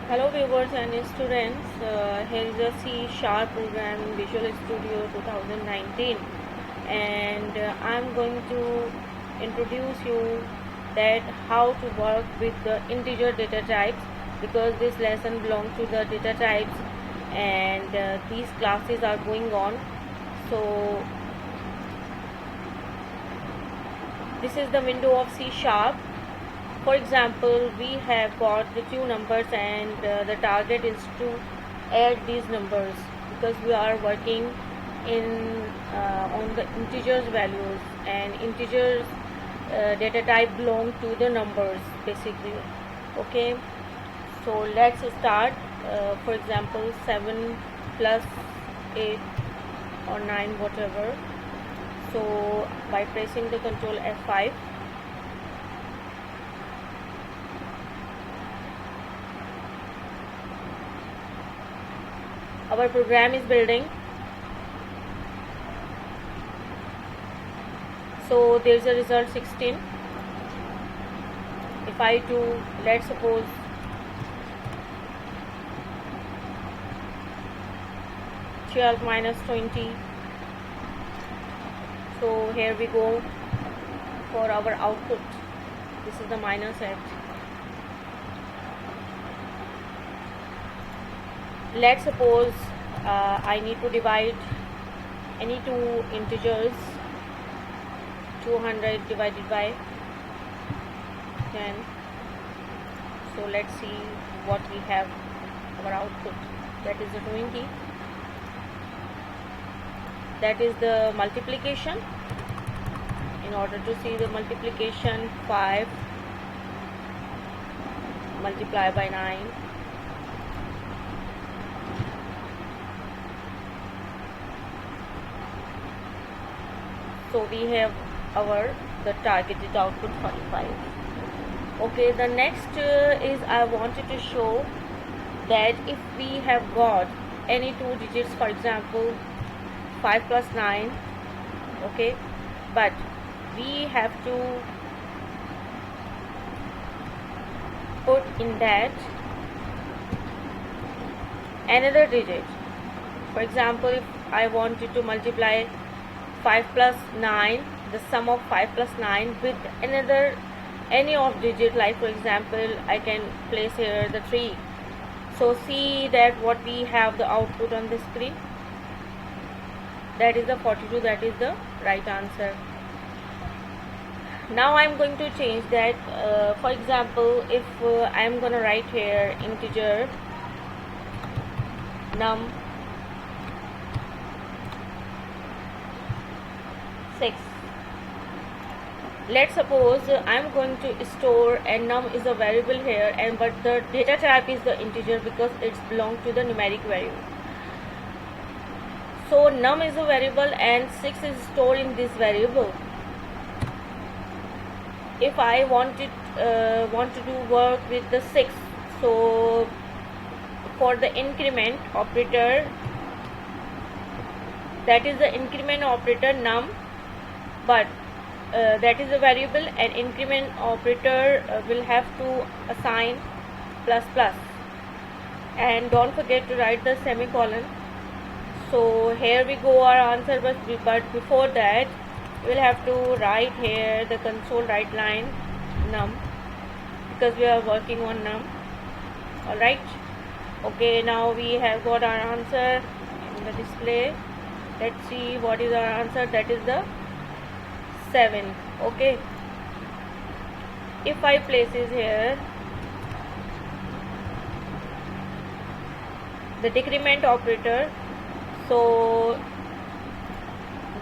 Hello viewers and students, here is a C Sharp program in Visual Studio 2019, and I'm going to introduce you that how to work with the integer data types, because this lesson belongs to the data types, and these classes are going on. So this is the window of C Sharp. For example, we have got the two numbers, and the target is to add these numbers, because we are working in on the integers values, and integers data type belong to the numbers basically. Okay, so let's start. For example, 7 plus 8 or 9, whatever. So by pressing the control F5, our program is building. So there's a result 16. If I do, let's suppose minus 20. So here we go for our output. This is the minus F. Let's suppose I need to divide any two integers. 200 divided by 10. So let's see what we have. Our output, that is the 20. That is the multiplication. In order to see the multiplication, 5 multiply by 9. So we have the targeted output 45. Okay, the next is I wanted to show that if we have got any two digits, for example 5 plus 9, okay, but we have to put in that another digit. For example, if I wanted to multiply 5 plus 9, the sum of 5 plus 9 with any of digit, like for example I can place here the 3. So see that what we have the output on the screen, that is the 42. That is the right answer. Now I'm going to change that. For example, if I'm gonna write here integer num 6. Let's suppose I'm going to store, and num is a variable here, and but the data type is the integer because it's belong to the numeric value. So num is a variable and 6 is stored in this variable. If I want to do work with the 6, so for the increment operator, that is the increment operator num, but that is a variable, and increment operator will have to assign plus plus, and don't forget to write the semicolon. So here we go our answer, but before that we will have to write here the console write line num, because we are working on num. Alright, okay, now we have got our answer in the display. Let's see what is our answer. That is the 7. Okay, if I places here the decrement operator, so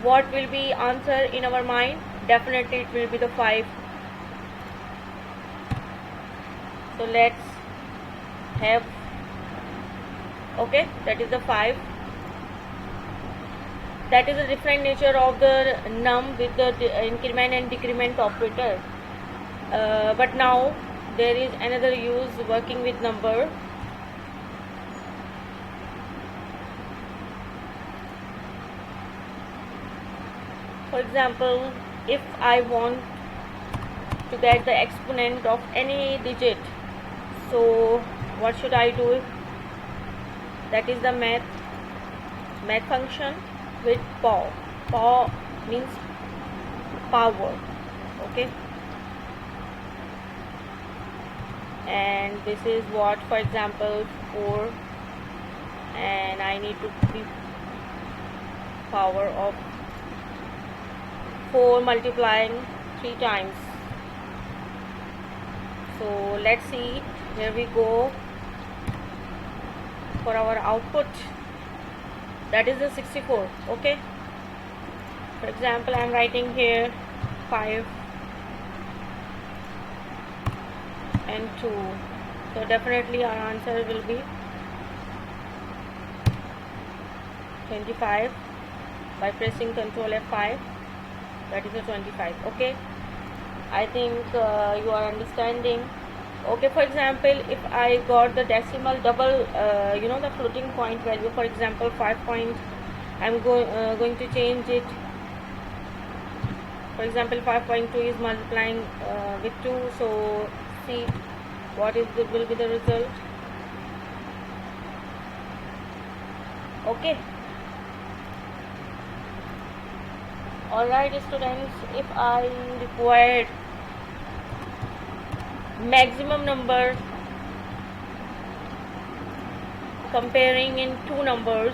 what will be answer in our mind? Definitely it will be the 5. So let's have, okay, that is the 5. That is a different nature of the num with the increment and decrement operator. But now there is another use working with number. For example, if I want to get the exponent of any digit, so what should I do? That is the math function with pow. Pow means power. Okay, and this is what, for example, 4, and I need to be power of 4 multiplying 3 times. So let's see, here we go for our output, that is the 64. Okay, for example, I am writing here 5 and 2, so definitely our answer will be 25 by pressing Ctrl F5, that is a 25. Okay, I think you are understanding. Okay, for example, if I got the decimal double, the floating point value, for example 5 point, I'm going to change it. For example, 5.2 is multiplying with 2, so see what will be the result. Okay, alright students, if I required maximum number comparing in two numbers,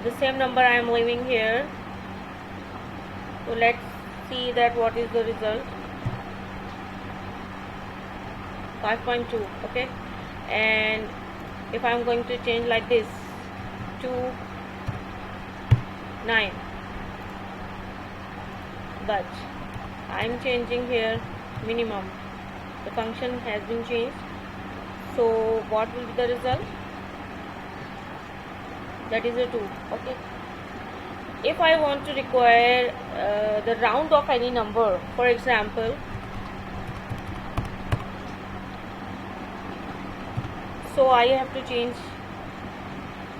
the same number I am leaving here, so let's see that what is the result. 5.2. okay, and if I am going to change like this, 2 9, but I am changing here minimum, the function has been changed, so what will be the result? That is a 2. Okay, if I want to require the round of any number, for example, so I have to change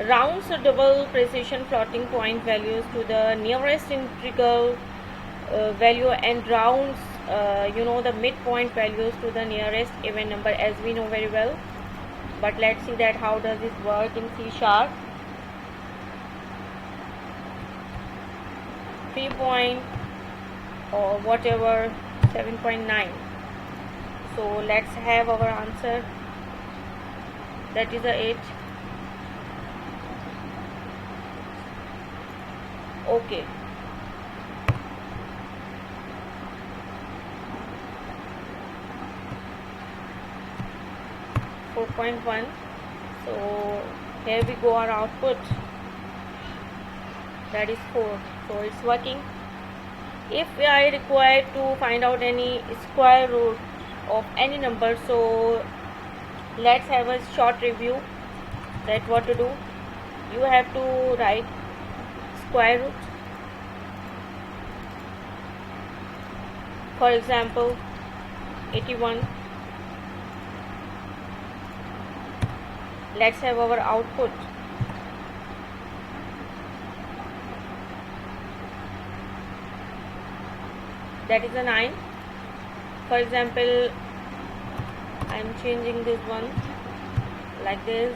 rounds or double precision floating point values to the nearest integral value, and rounds the midpoint values to the nearest even number, as we know very well. But let's see that how does this work in C#. 3 point or whatever, 7.9. so let's have our answer, that is a 8. Okay, .1, so here we go, our output, that is 4, so it's working. If I require to find out any square root of any number, so let's have a short review that what to do. You have to write square root, for example 81. Let's have our output, that is a 9. For example, I am changing this one like this,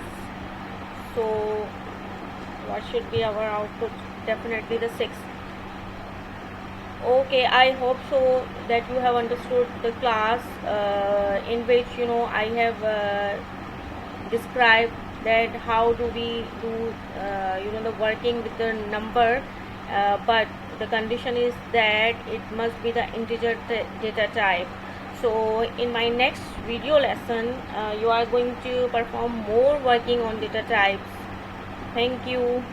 so what should be our output? Definitely the 6. Okay, I hope so that you have understood the class in which I have described that how do we do the working with the number, but the condition is that it must be the integer data type. So in my next video lesson you are going to perform more working on data types. Thank you.